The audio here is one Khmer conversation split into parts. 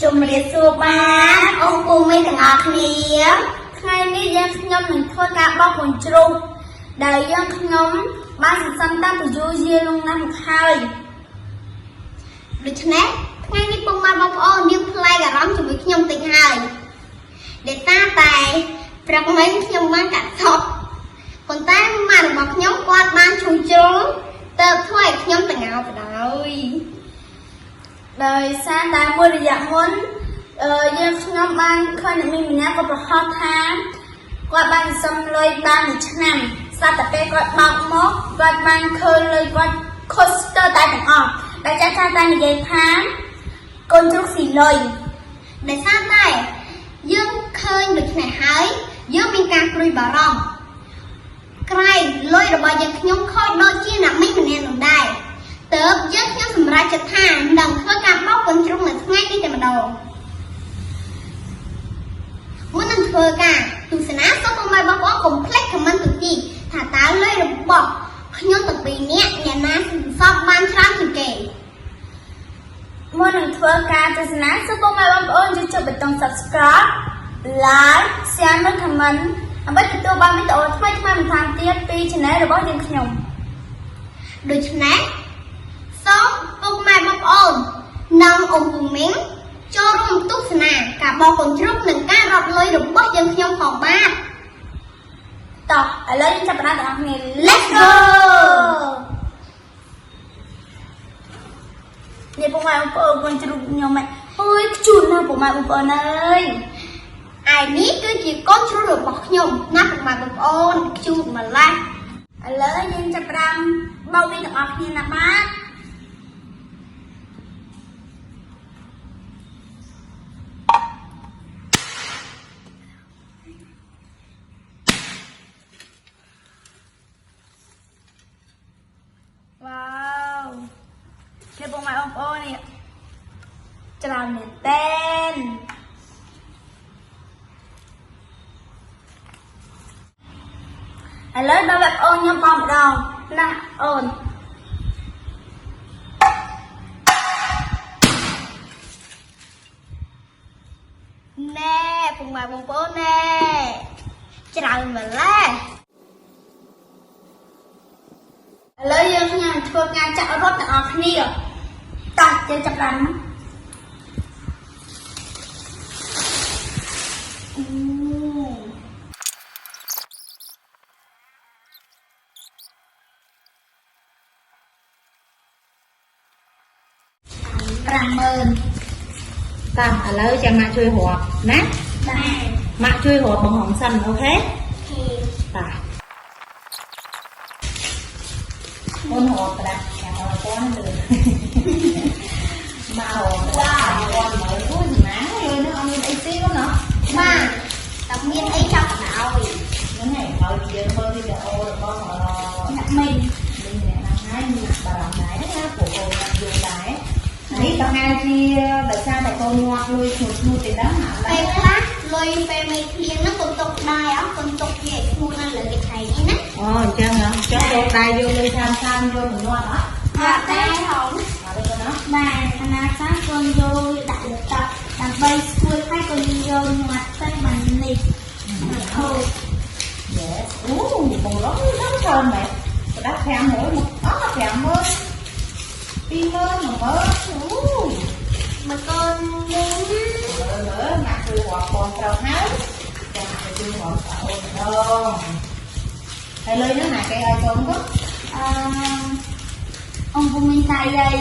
ជំរាបសួរបាទអូនពូមីទាំងអស់គ្នាថ្ងៃនេះយើងខ្ញុំនឹងធ្វើការបោកបញ្ជ្រូកដែលយើងខ្ញុំបានសន្សំតាំងពីយូរយារលងណាស់មកហើយដូច្នេះថ្ងៃនេះពុកម៉ែបងប្អូនមានផ្លែអារម្មណ៍ជាមួយខ្ញុំតិចហើយដែលតែព្រឹកមិញខ្ញុំបានកាត់ថតប៉ុន្តែម៉ាក់របស់ខ្ញុំគាត់បានជួយជ្រុលទៅធ្វើឲ្យខ្ញុំតងោបដោយសារតែមួយរយៈមុនយើងខ្ញុំបានឃើញអ្នកម្នាក់ក៏ប្រហែលថាគាត់បានសុំលុយបានមួយឆ្នាំស្រាប់តែពេលគាត់បោកមកគាត់បានឃើញលុយគាត់ខុសទៅតែទាំងអស់ដែលចាស់តែនិយាយថាកូនជ្រូកស៊ីលុយដែលសារតែយើងឃើញដូចនេះហើយយើងមានការព្រួយបារម្ភក្រែងលុយរបស់យើងខ្ញុំខូចដូចជាអ្នកមិញម្នាក់នោះដែរទើបយើងខ្ញុំសម្រេចចិត្តថានឹងធ្វើការបោកកូនជ្រូកនៅថ្ងៃនេះតែម្ដងមុននឹងធ្វើការទស្សនាសូមពុកម៉ែបងប្អូនកុំភ្លេច comment ទៅទីថាតើលុយរបស់ខ្ញុំទាំងពីរនាក់អ្នកណាសពបានច្រើនជាងគេមុននឹងធ្វើការទស្សនាសូមពុកម៉ែបងប្អូនជួយចុចប៊ូតុង subscribe like share និង comment ដើម្បីទទួលបានវីដេអូថ្មីៗបន្ថែមទៀតពី channel របស់យើងខ្ញុំដូច្នេះសូមពុកម៉ែបងប្អូននិងអ៊ំពូមីងចូលរួមទស្សនាការបោកកូនជ្រូកនិងការរត់លុយរបស់យើងខ្ញុំផងបាទតោះឥឡូវយើងចាប់ផ្ដើមទាំងអស់គ្នា Let's go នេះពុកម៉ែបងប្អូនកូនជ្រូកខ្ញុំអើយខ្ជូតណាស់ពុកម៉ែបងប្អូនអើយឯនេះគឺជាកូនជ្រូករបស់ខ្ញុំណាពុកម៉ែបងប្អូនខ្ជូតម្ល៉េះឥឡូវយើងចាប់ផ្ដើមបោកវាទាំងអស់គ្នាណាបាទវ៉ាវនេះពុកម៉ែបងប្អូននេះច្រើនមែនតើឥឡូវដល់បងប្អូនខ្ញុំបោកម្ដងណាអូនណែពុកម៉ែបងប្អូនណែច្រើនម្ល៉េះឥឡូវយើងខ្ញុំធ្វើការចាក់រត់ទាំងអស់គ្នាតោះយើងចាប់បាន50000តាមឥឡូវចាំម៉ាក់ជួយរាប់ណាបាទម៉ាក់ជួយរាប់បង្ហំសិនអូខេបាទមុនរាប់ប្រាក់ចាំឲ្យគាត់ទៅមករាប់គាត់មើលខ្លួនណាយល់នឹងអត់មានអីទីនោះណាបាទតែមានអីចាប់កណ្ដោយហ្នឹងហើយហើយយើងមើលវីដេអូរបស់អ្នកមីងអ្នកណាហើយមានបារម្ភដែរណាពួកកូនយល់ដែរនេះប្រហែលជាដោយសារតែកូនងាប់លុយឈ្នួតទេដែរពេលខ្លះលុយពេលមេឃ្លៀងហ្នឹងកូនទុកដែរអត់កូនទុកជាឈ្នួតនៅលើកញ្ឆេងនេះណាអូអញ្ចឹងហ៎ចុះយកដែរយកលុយតាមយកមិនងាត់អត់អត់ដែរហងអត់ទេណាបាទអាណាចាកូនយកដាក់លើតុដើម្បីស្រួលហើយកូនយកងាត់ទៅបាននេះអូអូបងរងដល់ច្រើនមែនប្រដាប់500មកអស់50000 20000មកមើលអូមកកូនវិញមើលម៉ាក់ជួយរាប់បងត្រូវហើយចាំទៅជួយរាប់អូនដងហើយលុយហ្នឹងណាគេឲ្យកូនគាត់ông phụ minh tay đây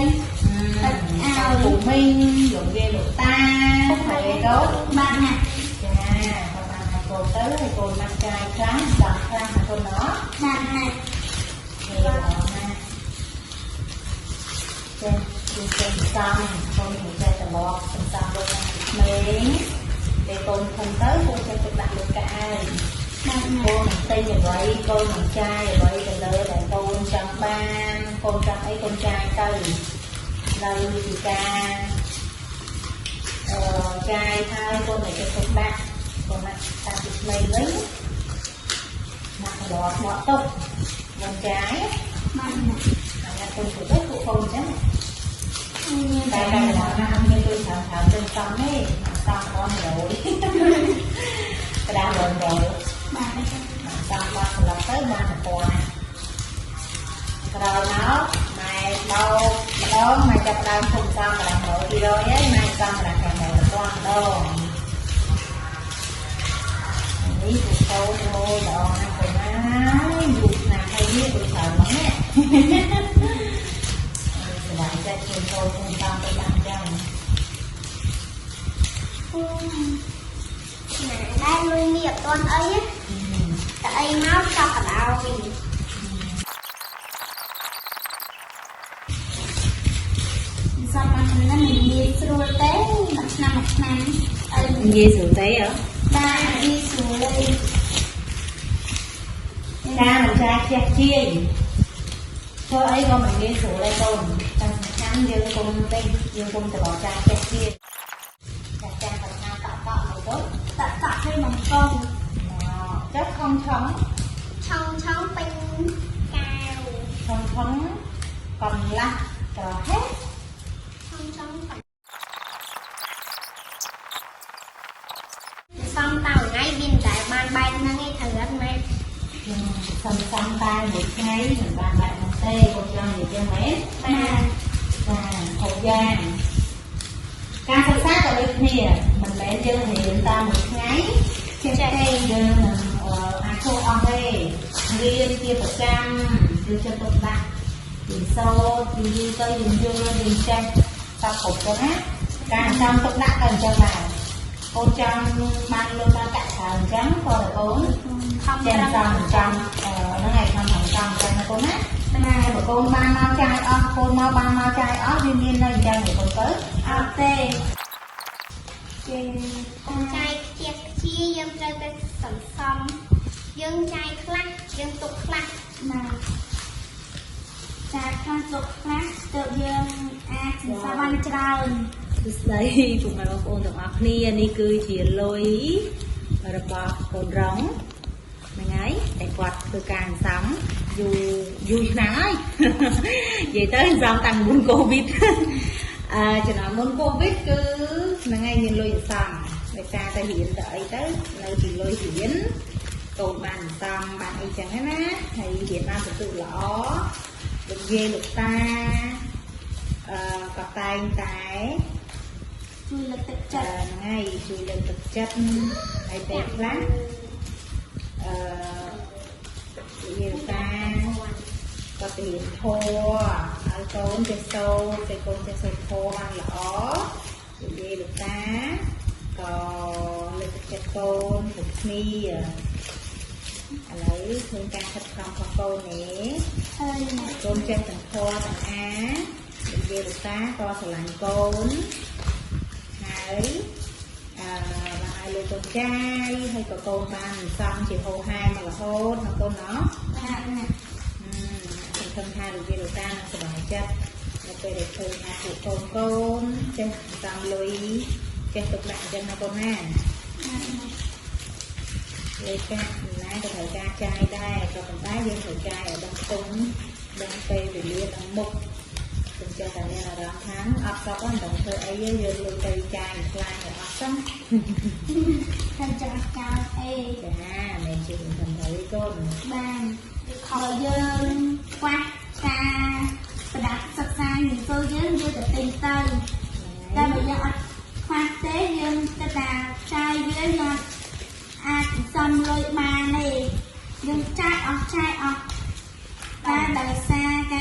ông phụ minh dụng về lục ta thầy tốt bạn nè chà còn bạn thầy cô tới thầy cô năm trai trắng đọc ra thầy cô nó bạn nè thì đó nè trên xong con thì chơi tờ bọt xong luôn miếng để con không tới cô sẽ tự đặt được cả ai cô mình tin như vậy cô mình trai như vậy từ lỡ để cô trăm ban con trăm ấy con trai từ lời thì ca trai thay cô này cho con bạc còn lại ta bị mày lấy mặt đỏ đỏ tông con trái là con của đất của con chứ Tại đây là năm như tôi thở trên sông ấy, sông con rồi. Cái đang rồi sông con là tới bên thành phố này. Rồi nó mày đâu mày chặt đang cùng sông là đang mở đi rồi ấy, mày sông là càng mở con đâu. Ý tụi tôi thôi, đồ nó còn nói dục nào hay biết tụi sợ lắm nè. Lại cho chúng tôi cùng tâm với bạn chồng. Đây nuôi nghiệp con ấy á. Tại máu cho cả đau vì sao mà nó mình đi xuôi tế một năm Gì sửa tế hả? ba đi xuôi đây Cha mình cha chia thôi ấy con mình đi sửa đây tồn tháng dương cùng tên dương cùng từ bỏ cha chia cha phần nào tạo này tốt tạo thêm bằng con chất không trống bên cao không trống còn lắc cho hết xong tàu ngay biên tại ban bay nó ngay thử anh mẹ xong tay một ngày mình bàn lại một tê con cho nhiều cho mấy và hậu giang ca sắp sát ở đây nè mình lấy chơi thì chúng ta một ngày trên đây chơi ăn khô on đây riêng kia 100 đưa cho tôi bạn thì sâu thì đi tới dùng dương đi chân sau cục cho hát càng xong tôi đã cần cho vào cô trong ban luôn ta cạn thằng trắng coi là bốn trên xong trong nó ngày không thằng trong cho nó cô hát này của cô ban mau chai cô mau ban mau chai viên lên cho người con tới ok con trai chia dân chơi cái sẵn xong dân trai khác dân tục khác mà trai khác tục khác tự dân sao ban trao đấy cùng là con được học ni ni cứ chỉ lôi rồi bỏ con rống mình ấy để quạt từ càng sắm dù nắng ấy vậy tới dòng tăng muốn covid cho nó muốn covid cứ là ngay nhìn lôi xong người ta hiện đợi tới nơi thì lôi hiển còn bàn xong bạn ấy chẳng hết á thì Việt Nam tự lõ được ghê được ta cặp tay tái chui lực thực chất ngay chui lực thực chất hay đẹp lắm nhiều ta có tiền thô ở tốn cái sâu thô ăn lõ vậy được ta có lực thực chất tôn thực mi lấy thương ca thật không cô nè tôn chân tầng thô tầng á vậy được ta có sờ lạnh côn hãy và hai lô con trai hay có cô ta xong chỉ hồ hai mà là hôn mà cô nó thân hai được gì được ta nó sẽ bằng chất nó về để thương hai phụ con chân xong lưu ý chân tục lại chân nó con nè lấy ca nãy có thời ca trai đây có phần tái dân thời trai ở đông túng đông tây về lia đông mục từng cho cả nên là đó tháng ấp có đồng thời ấy với dân lưu tây trai lại ở ấp xong thân chân cao ê à mẹ chị mình thấy con bàn hồi dân qua xa đặt sắp xa những cô dân vô được tình tây ta bây giờ khoa tế dân ta là trai với nhau xong lôi bà này dân trai ọt ta đời xa ca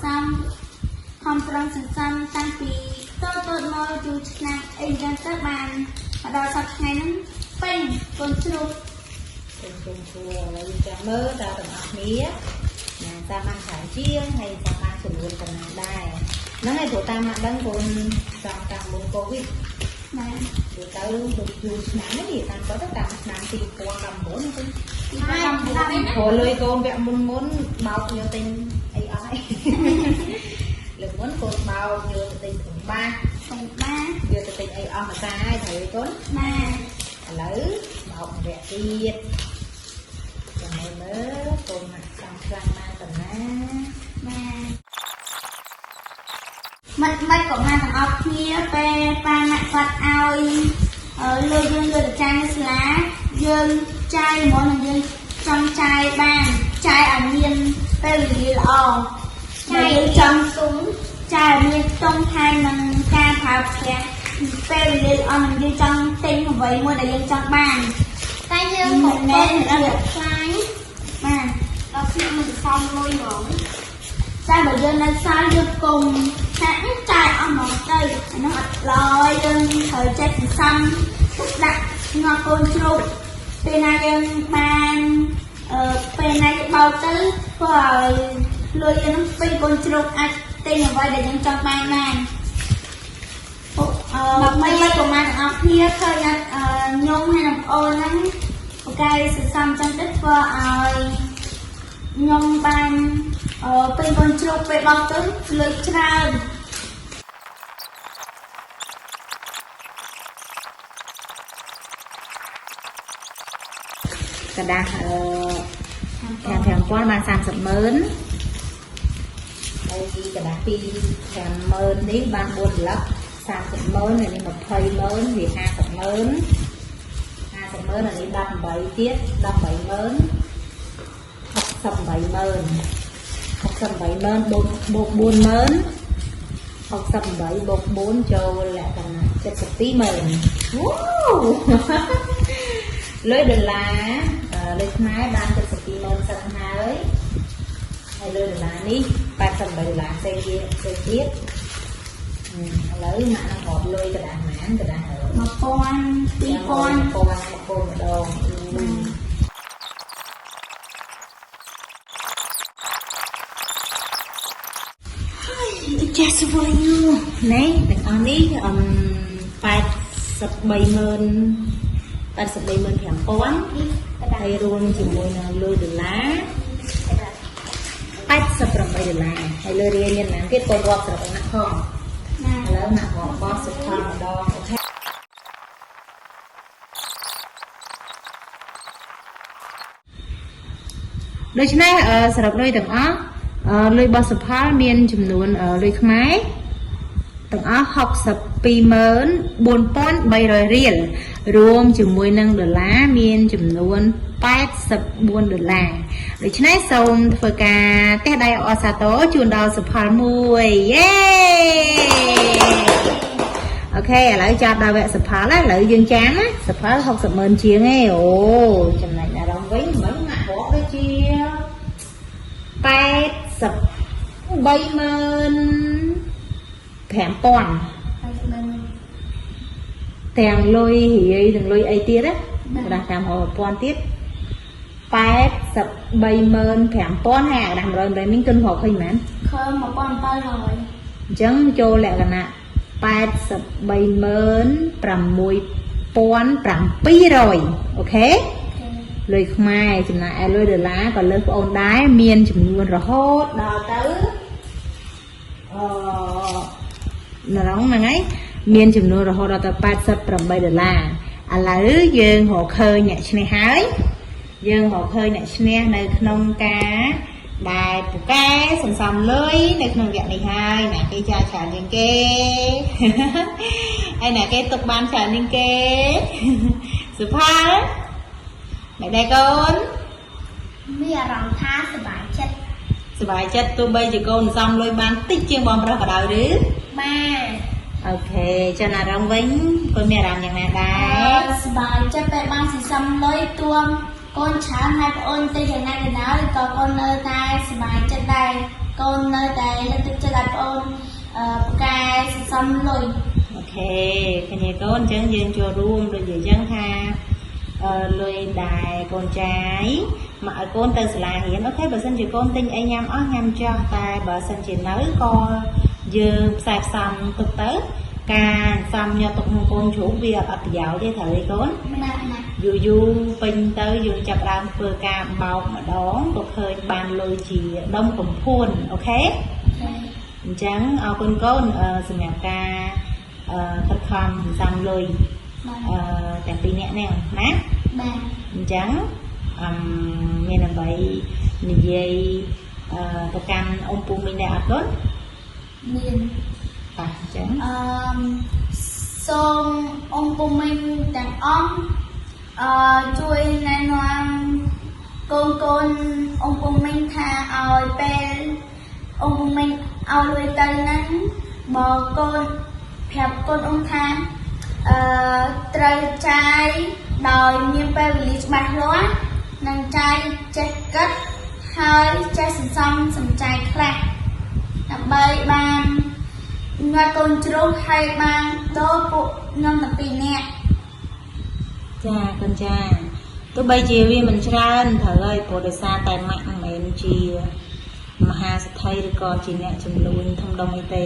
xong không trong sẵn xong tăng vì tôi môi dù nặng in dân tới bàn và đòi sắp ngày nó phênh con chụp con chua là cho mơ ta tầm ọc mía ta mang thải chiêng hay ta mang sửa luôn tầm nặng đài nó hay của ta mang đăng con trong càng bông covid rồi tới được dù nắng thì ta có tất cả nắng thì qua cầm bốn hồi lôi con vẹo muốn bao nhiêu tình ai lực muốn con bao nhiêu tình phần ba giờ tình ai mà ta ai thầy con lỡ bọc vẹt tiệt còn này mới con mặt xong sang mang tầm មិនក៏មកទាំងអស់គ្នាពេលប៉ាណាក់គាត់ឲ្យលុយយើងលើចាយស្លាយើងចាយហ្មងនឹងយើងចង់ចាយបានចាយឲ្យមានពេលវេលាល្អចាយចង់ទុំចាយមានតុងថែមនឹងការប្រើប្រាស់ពេលវេលាល្អនឹងយើងចង់ទិញអ្វីមួយដែលយើងចង់បានតែយើងមិនមែនខ្លាញ់បាទដល់ខ្ញុំមិនសំលុយហ្មងតែបើយើងនៅសល់យើងគុំចាក់ចាយអស់មកទៅអានោះអត់ឡើយយើងត្រូវចេះសន្សំទុកដាក់ងកូនជ្រូកពេលណាយើងបានពេលណាយើងបោកទៅធ្វើឲ្យលុយយើងពីកូនជ្រូកអាចទិញអ្វីដែលយើងចង់បានមកមិនប្រហែលទាំងអស់គ្នាឃើញខ្ញុំហើយនឹងអូនហ្នឹងបកកាយសន្សំចឹងទៅធ្វើឲ្យខ្ញុំបានពេលកូនជ្រូកពេលបោកទៅលើកច្រើនกระดาษ5,000 បាន 30,000 ហើយកระดาษ2,000 នេះបាន 4 ប្លុក 30,000 នេះ 20,000 វា 50,000 50,000 នេះ 18 ទៀត 18,000 68,000 68,000 បូក 40,000 68 បូក 4 ចូលលក្ខណៈ 72,000 លុយដុល្លារលុយខ្មែរបាន 72,000 សិនហើយលុយដុល្លារនេះ 88 ដុល្លារផ្សេងទៀតឥឡូវម៉ាក់នឹងរាប់លុយកដាស់ម៉ានកដាស់ 1000 2000 ម្ដងចាស់ស្វយណែទាំងអស់នេះ83,500 ហើយរួមជាមួយនឹងលុយដុល្លារ 88 ដុល្លារហើយលើរៀលមានណាទៀតកូនរាប់ស្រាប់ណាស់ផងឥឡូវណាស់រាប់បោះសុខម្ដងអូខេដូច្នេះសរុបលុយទាំងអស់លុយរបស់សុផលមានចំនួនលុយខ្មែរទាំងអស់ 62,4,300 រៀលរួមជាមួយនឹងដុល្លារមានចំនួន 84 ដុល្លារដូច្នេះសូមធ្វើការទះដៃអសាទរជូនដល់សុផលមួយយេអូខេឥឡូវចាប់ដល់វគ្គសុផលឥឡូវយើងចាំណាសុផល 60,000 ជាងឯងអូចំណែកអារម្មណ៍វិញមិនណាស់រាប់ដូចជា 83,500 ទាំងលុយរាយទាំងលុយអីទៀតណាកដាស់តាម10,000 ទៀត 83,500 ហើយកដាស់100នេះគិនរាប់ឃើញមែនឃើញ 1,700 អញ្ចឹងចូលលក្ខណៈ 83,6,700 អូខេលុយខ្មែរចំណាយលុយដុល្លារក៏លើសបងអូនដែរមានចំនួនរហូតដល់ទៅហ្នឹងហើយមានចំនួនរហូតដល់ទៅ 88 ដុល្លារឥឡូវយើងរកឃើញអ្នកឈ្នះហើយយើងរកឃើញអ្នកឈ្នះនៅក្នុងការដែលពូកែសន្សំលុយនៅក្នុងវគ្គនេះហើយអ្នកគេចាយច្រើនជាងគេហើយអ្នកគេទុកបានច្រើនជាងគេសុផលអ្នកដែរកូនមានអារម្មណ៍ថាសប្បាយចិត្តទោះបីជាកូនសន្សំលុយបានតិចជាងបងប្រុសក៏ដោយឬបាទអូខេចំណាអារម្មណ៍វិញកូនមានអារម្មណ៍យ៉ាងណាដែរសប្បាយចិត្តពេលបានសន្សំលុយទួងកូនច្រើនហើយប្អូនទៅយ៉ាងណាក៏ដោយក៏កូននៅតែសប្បាយចិត្តដែរកូននៅតែលើកទឹកចិត្តឲ្យប្អូនប្រកែសន្សំលុយអូខេគ្នាកូនអញ្ចឹងយើងចូលរួមដូចនិយាយអញ្ចឹងថាលុយដែលកូនចាយមកឲ្យកូនទៅសាលារៀនអូខេបើសិនជាកូនទិញអីញ៉ាំអស់ញ៉ាំចោះតែបើសិនជានៅក៏យើងផ្សាយផ្សំទុកទៅការសំយកទុកក្នុងកូនជ្រូកវាអត់ប្រយោជន៍ទេត្រូវទេកូនយូរយូរពេញទៅយើងចាប់ដើមធ្វើការបោកម្ដងក៏ឃើញបានលុយជាដុំកំភួនអូខេអញ្ចឹងអរគុណកូនសម្រាប់ការខិតខំសន្សំលុយទាំងពីរនាក់នេះណាបាទអញ្ចឹងមានដើម្បីនិយាយទៅកាន់អ៊ំពូមីងដែរអត់កូនមាន ចឹង សូមអង្គពុំមិនទាំងអង្គជួយណែនាំកូនអង្គពុំមិនថាឲ្យពេលអង្គពុំមិនឲ្យលុយទៅហ្នឹងបើកូនប្រាប់កូនអង្គថាត្រូវចាយដោយមានពេលវេលាច្បាស់លាស់និងចាយចេះគិតហើយចេះសន្សំសំចៃខ្លះដើម្បីបានងាត់កូនជ្រូកហើយបានដល់ពួកខ្ញុំទាំងពីរនាក់ ចាកូនចាទោះបីជាវាមិនច្រើនត្រូវហើយព្រោះដោយសារតែម៉ាក់មិនមែនជាមហាសេដ្ឋីឬក៏ជាអ្នកចំនួនធំដុំអីទេ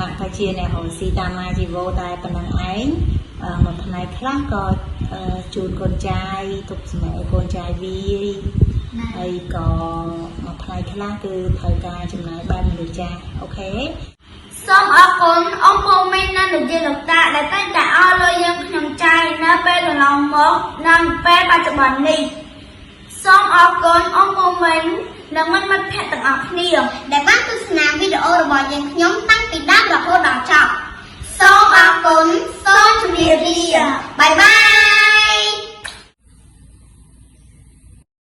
ម៉ាក់ក៏ជាអ្នករកស៊ីតាមណាជីវោតែប៉ុណ្ណឹងឯងមួយផ្នែកខ្លះក៏ជូនកូនចាយទុកសម្រាប់កូនចាយវាយហើយក៏មួយផ្នែកខ្លះគឺត្រូវការចំណាយបែបមនុស្សចាស់អូខេ សូមអរគុណអង្គពុំមិននិងលោកយាយលោកតាដែលតែងតែឲ្យលុយយើងខ្ញុំចាយនៅពេលកន្លងមកនិងពេលបច្ចុប្បន្ននេះសូមអរគុណអង្គពុំមិននិងមិត្តភក្តិទាំងអស់គ្នា ដែលបានទស្សនាវីដេអូរបស់យើងខ្ញុំតាំងពីដើមរហូតដល់ចប់